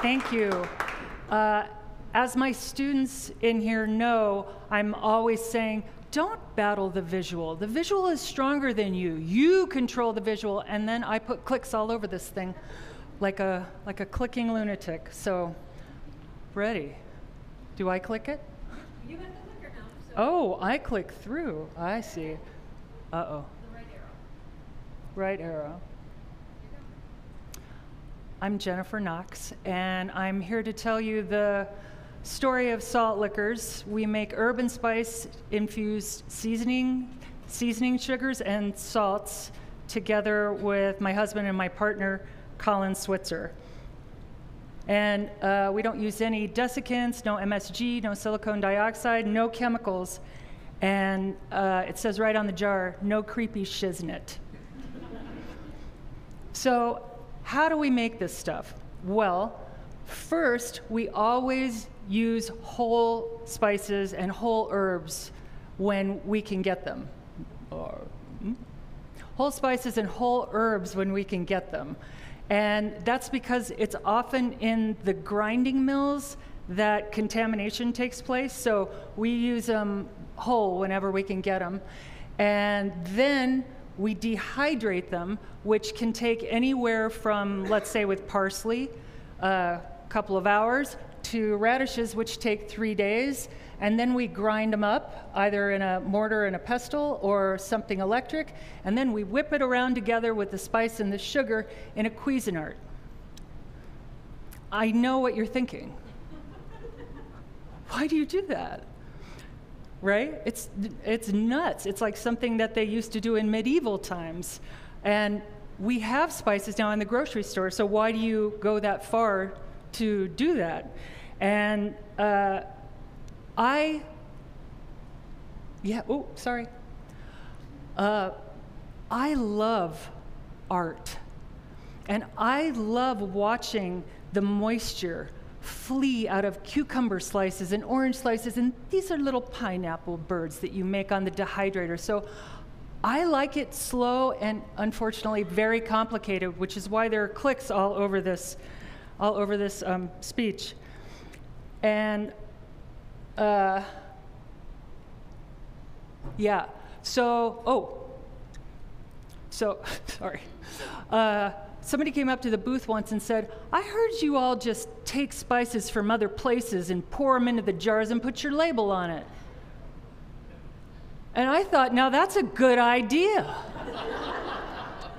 Thank you. As my students in here know, I'm always saying, don't battle the visual. The visual is stronger than you. You control the visual, and then I put clicks all over this thing like a clicking lunatic. So, ready. Do I click it? You have the clicker now. So Oh, I click through. I see. Uh-oh. the right arrow. Right arrow. I'm Jennifer Knox, and I'm here to tell you the story of salt liquors. We make herb and spice infused seasoning sugars and salts together with my husband and my partner, Colin Switzer. And we don't use any desiccants, no MSG, no silicone dioxide, no chemicals. And it says right on the jar, no creepy shiznit. So how do we make this stuff? Well, first, we always use whole spices and whole herbs when we can get them. Whole spices and whole herbs when we can get them. And that's because it's often in the grinding mills that contamination takes place. So we use them whole whenever we can get them. And then we dehydrate them, which can take anywhere from, let's say with parsley, a couple of hours, to radishes, which take 3 days. And then we grind them up, either in a mortar and a pestle or something electric. And then we whip it around together with the spice and the sugar in a Cuisinart. I know what you're thinking. Why do you do that? Right? It's nuts. It's like something that they used to do in medieval times. And we have spices now in the grocery store, so why do you go that far to do that? And I love art. And I love watching the moisture flee out of cucumber slices and orange slices, and these are little pineapple birds that you make on the dehydrator. So I like it slow and unfortunately very complicated, which is why there are clicks all over this speech. And sorry. Somebody came up to the booth once and said, I heard you all just take spices from other places and pour them into the jars and put your label on it. And I thought, now that's a good idea.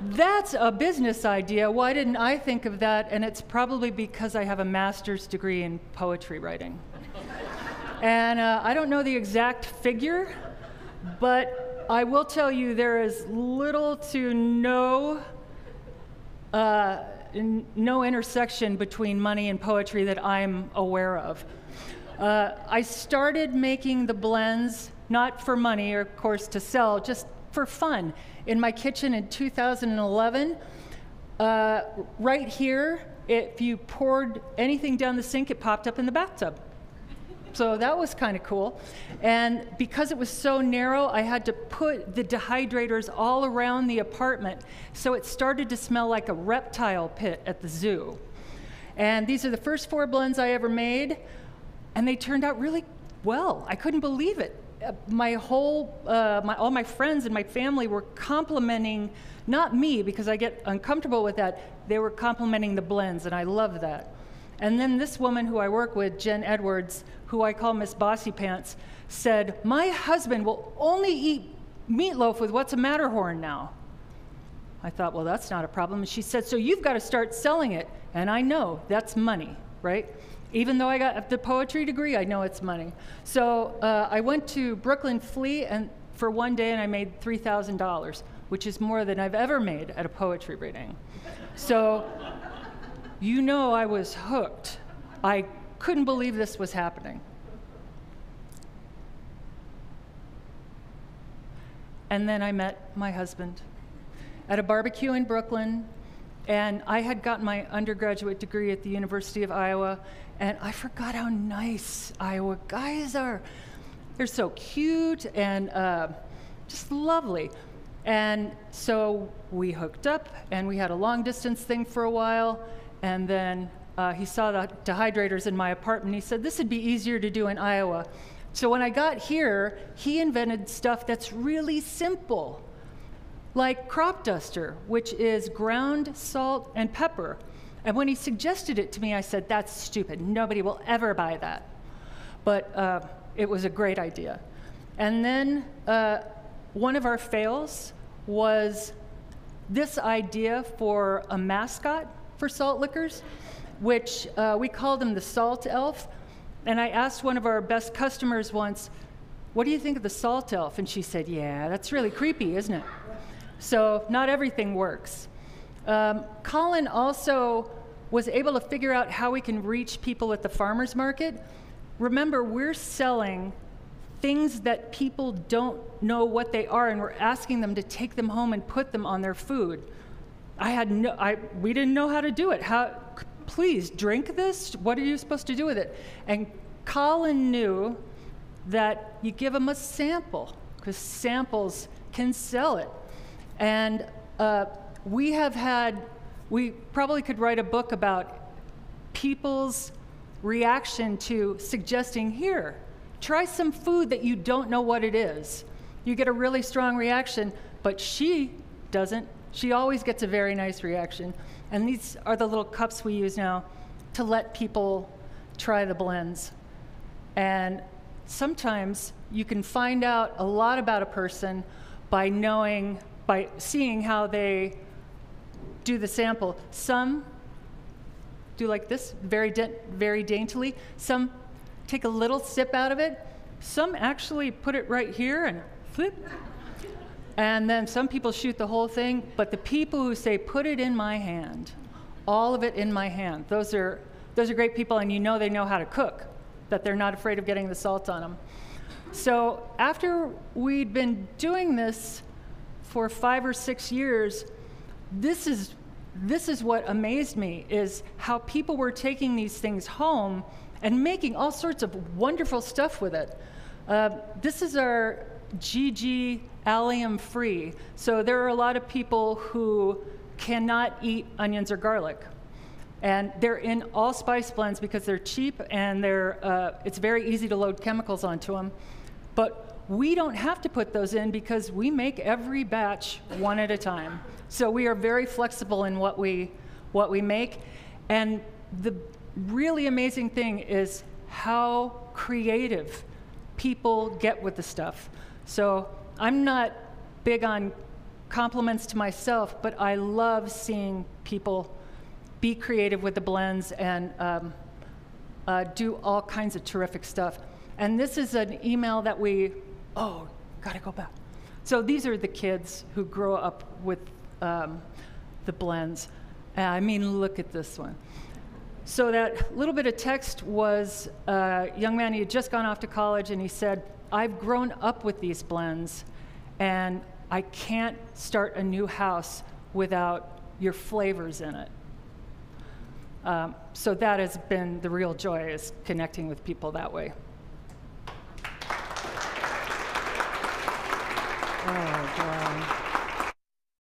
That's a business idea. Why didn't I think of that? And it's probably because I have a master's degree in poetry writing. And I don't know the exact figure, but I will tell you there is little to no intersection between money and poetry that I'm aware of. I started making the blends, not for money or, of course, to sell, just for fun, in my kitchen in 2011. Right here, if you poured anything down the sink, it popped up in the bathtub. So that was kind of cool. And because it was so narrow, I had to put the dehydrators all around the apartment, so it started to smell like a reptile pit at the zoo. And these are the first 4 blends I ever made, and they turned out really well. I couldn't believe it. All my friends and my family were complimenting, not me, because I get uncomfortable with that, they were complimenting the blends, and I love that. And then this woman who I work with, Jen Edwards, who I call Miss Bossy Pants, said, my husband will only eat meatloaf with What's a Matterhorn now. I thought, well, that's not a problem. And she said, so you've got to start selling it. And I know that's money, right? Even though I got the poetry degree, I know it's money. So I went to Brooklyn Flea for one day, and I made $3,000, which is more than I've ever made at a poetry reading. So you know I was hooked. I couldn't believe this was happening. And then I met my husband at a barbecue in Brooklyn, and I had gotten my undergraduate degree at the University of Iowa, and I forgot how nice Iowa guys are. They're so cute and just lovely. And so we hooked up, and we had a long distance thing for a while, and then he saw the dehydrators in my apartment. He said, this would be easier to do in Iowa. So when I got here, he invented stuff that's really simple, like crop duster, which is ground salt and pepper. And when he suggested it to me, I said, that's stupid. Nobody will ever buy that. But it was a great idea. And then one of our fails was this idea for a mascot for salt liquors, which we called him the Salt Elf. And I asked one of our best customers once, what do you think of the Salt Elf? And she said, yeah, that's really creepy, isn't it? So not everything works. Colin also was able to figure out how we can reach people at the farmer's market. Remember, we're selling things that people don't know what they are, and we're asking them to take them home and put them on their food. We didn't know how to do it. Please drink this. What are you supposed to do with it? And Colin knew that you give them a sample, because samples can sell it. And we probably could write a book about people's reaction to suggesting, here, try some food that you don't know what it is. You get a really strong reaction, but she doesn't. She always gets a very nice reaction. And these are the little cups we use now to let people try the blends. And sometimes you can find out a lot about a person by seeing how they do the sample. Some do like this, very daintily. Some take a little sip out of it. Some actually put it right here and flip. And then some people shoot the whole thing, but the people who say, put it in my hand, all of it in my hand, those are great people, and you know they know how to cook, that they're not afraid of getting the salt on them. So after we'd been doing this for 5 or 6 years, this is what amazed me, is how people were taking these things home and making all sorts of wonderful stuff with it. This is our GG allium free. So there are a lot of people who cannot eat onions or garlic. And they're in all spice blends because they're cheap and it's very easy to load chemicals onto them. But we don't have to put those in because we make every batch one at a time. So we are very flexible in what we make. And the really amazing thing is how creative people get with the stuff. So I'm not big on compliments to myself, but I love seeing people be creative with the blends and do all kinds of terrific stuff. And this is an email that gotta go back. So these are the kids who grow up with the blends. I mean, look at this one. So that little bit of text was a young man, he had just gone off to college, and he said, I've grown up with these blends, and I can't start a new house without your flavors in it. So that has been the real joy, is connecting with people that way. Oh, God.